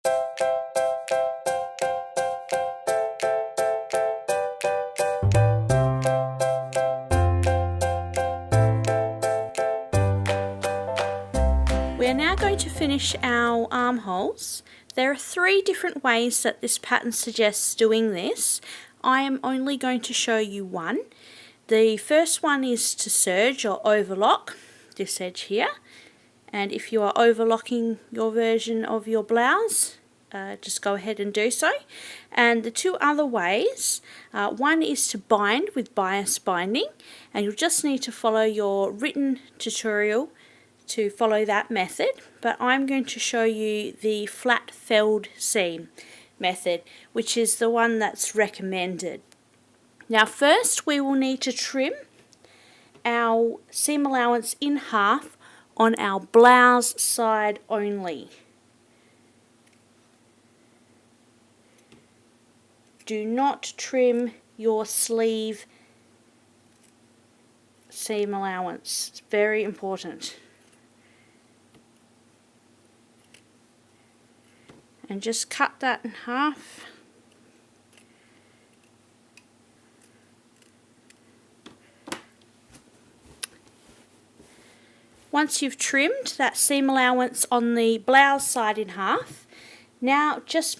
We are now going to finish our armholes. There are 3 different ways that this pattern suggests doing this. I am only going to show you one. The first one is to serge or overlock this edge here, and if you are overlocking your version of your blouse, just go ahead and do so. And the 2 other ways, one is to bind with bias binding, and you'll just need to follow your written tutorial to follow that method, but I'm going to show you the flat felled seam method, which is the one that's recommended. Now first we will need to trim our seam allowance in half on our blouse side only. Do not trim your sleeve seam allowance. It's very important. And just cut that in half. Once you've trimmed that seam allowance on the blouse side in half, now just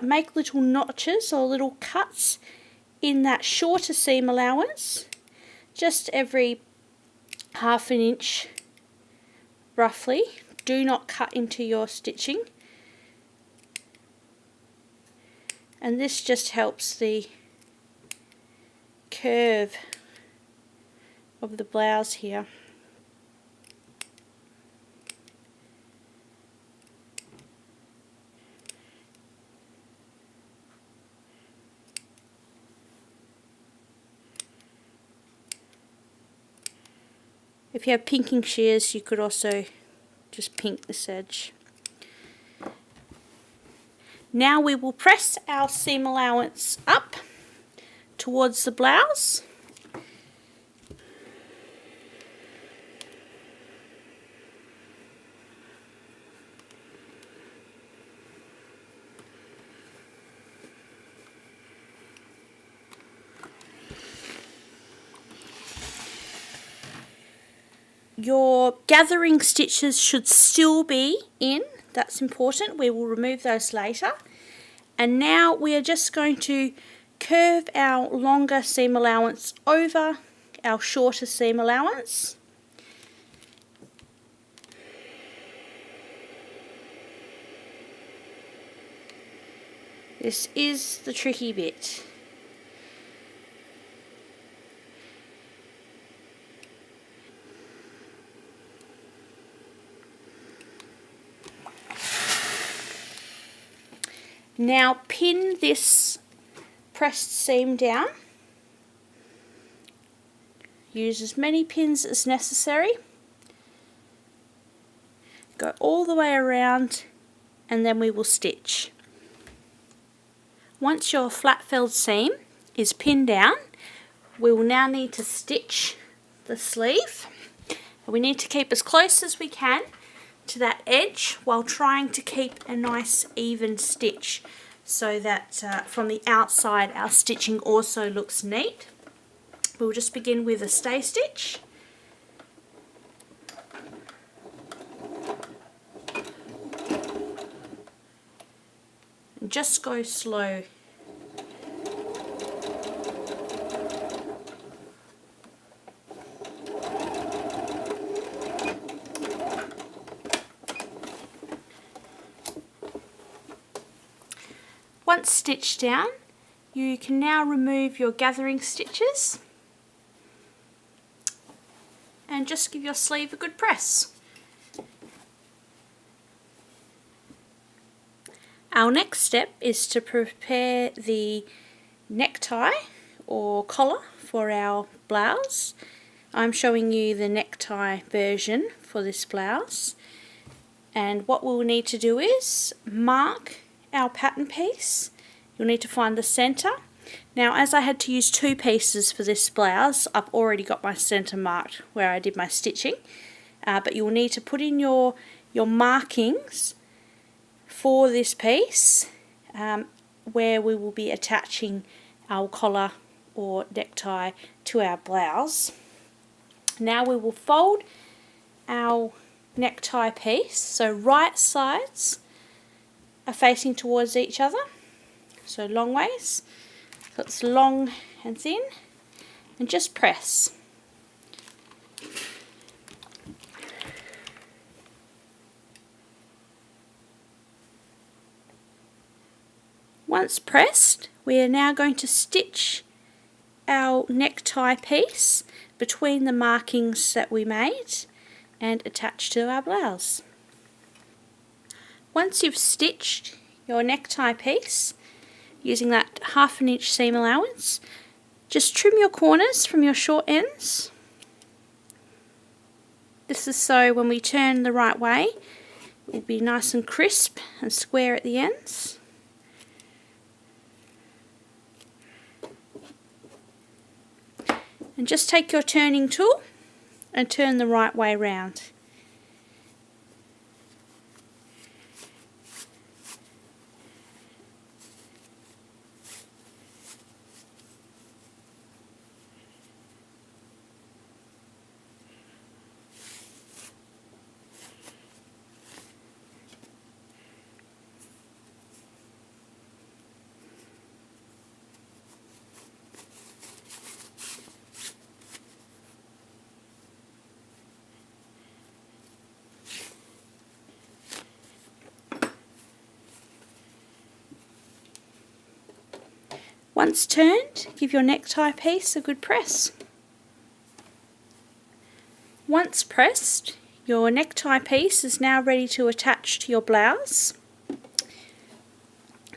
make little notches or little cuts in that shorter seam allowance, just every ½ inch roughly. Do not cut into your stitching. And this just helps the curve of the blouse here. If you have pinking shears, you could also just pink this edge. Now we will press our seam allowance up towards the blouse. Your gathering stitches should still be in. That's important. We will remove those later. And now we are just going to curve our longer seam allowance over our shorter seam allowance. This is the tricky bit. Now pin this pressed seam down. Use as many pins as necessary. Go all the way around and then we will stitch. Once your flat felled seam is pinned down, we will now need to stitch the sleeve. We need to keep as close as we can to that edge while trying to keep a nice even stitch so that from the outside our stitching also looks neat. We'll just begin with a stay stitch. And just go slow. Once stitched down, you can now remove your gathering stitches and just give your sleeve a good press. Our next step is to prepare the necktie or collar for our blouse. I'm showing you the necktie version for this blouse, and what we'll need to do is mark our pattern piece. You'll need to find the center. Now, as I had to use 2 pieces for this blouse, I've already got my center marked where I did my stitching, but you'll need to put in your markings for this piece where we will be attaching our collar or necktie to our blouse. Now we will fold our necktie piece so right sides are facing towards each other, so long ways, so it's long and thin, and just press. Once pressed, we are now going to stitch our necktie piece between the markings that we made and attach to our blouse. Once you've stitched your necktie piece using that 1/2 inch seam allowance, just trim your corners from your short ends. This is so when we turn the right way it will be nice and crisp and square at the ends. And just take your turning tool and turn the right way round. Once turned, give your necktie piece a good press. Once pressed, your necktie piece is now ready to attach to your blouse.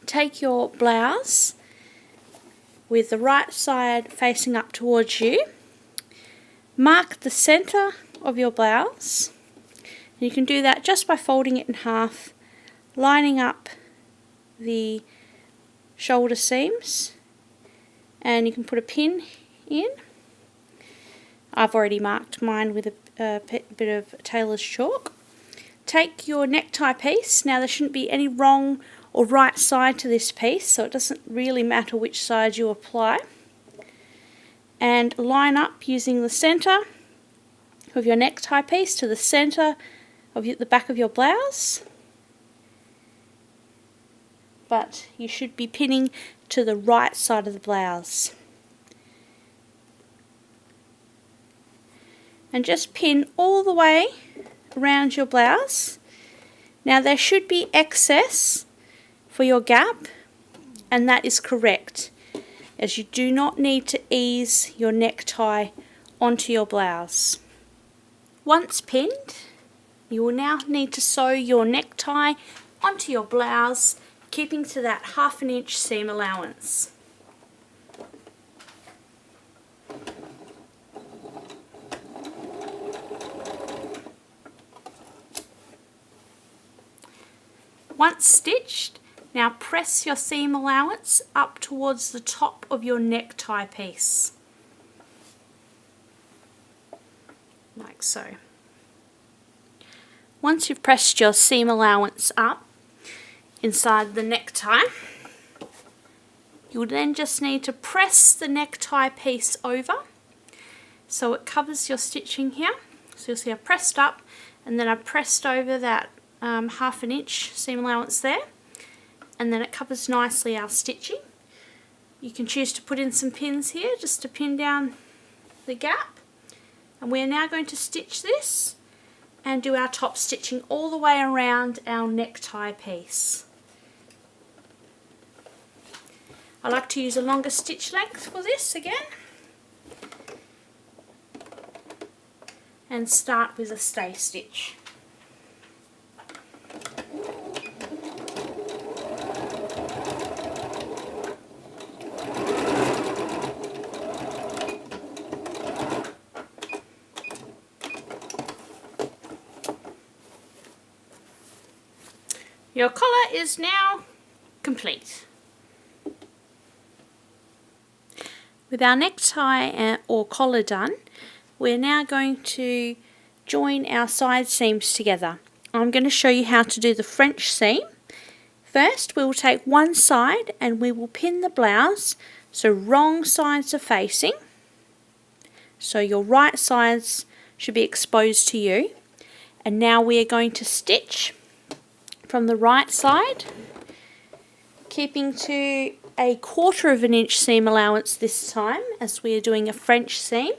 Take your blouse with the right side facing up towards you. Mark the centre of your blouse. And you can do that just by folding it in half, lining up the shoulder seams, and you can put a pin in. I've already marked mine with a bit of tailor's chalk. Take your necktie piece. Now there shouldn't be any wrong or right side to this piece, so it doesn't really matter which side you apply. And line up using the centre of your necktie piece to the centre of the back of your blouse. But you should be pinning to the right side of the blouse. And just pin all the way around your blouse. Now there should be excess for your gap, and that is correct, as you do not need to ease your necktie onto your blouse. Once pinned, you will now need to sew your necktie onto your blouse, keeping to that 1/2 inch seam allowance. Once stitched, now press your seam allowance up towards the top of your necktie piece, like so. Once you've pressed your seam allowance up inside the necktie, you'll then just need to press the necktie piece over so it covers your stitching here. So you'll see I've pressed up and then I've pressed over that 1/2 inch seam allowance there, and then it covers nicely our stitching. You can choose to put in some pins here just to pin down the gap, and we're now going to stitch this and do our top stitching all the way around our necktie piece. I like to use a longer stitch length for this again, and start with a stay stitch. Your collar is now complete. With our necktie or collar done, we're now going to join our side seams together. I'm going to show you how to do the French seam first we will take one side and we will pin the blouse so wrong sides are facing. So your right sides should be exposed to you. And now we are going to stitch from the right side, keeping to a 1/4 of an inch seam allowance this time, as we are doing a French seam.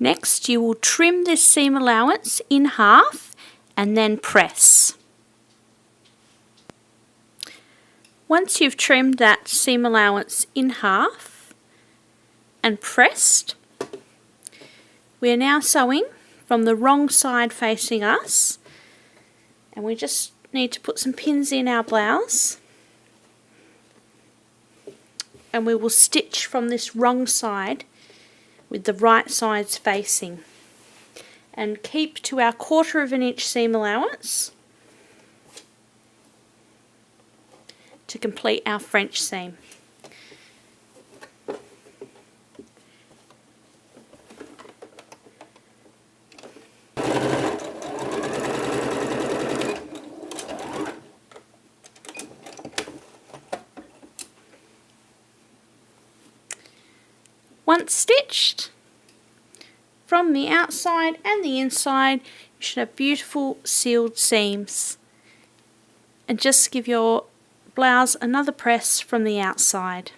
Next, you will trim this seam allowance in half and then press. Once you've trimmed that seam allowance in half and pressed, we are now sewing from the wrong side facing us, and we just need to put some pins in our blouse, and we will stitch from this wrong side with the right sides facing, and keep to our 1/4 of an inch seam allowance to complete our French seam. Once stitched, from the outside and the inside, you should have beautiful sealed seams. And just give your blouse another press from the outside.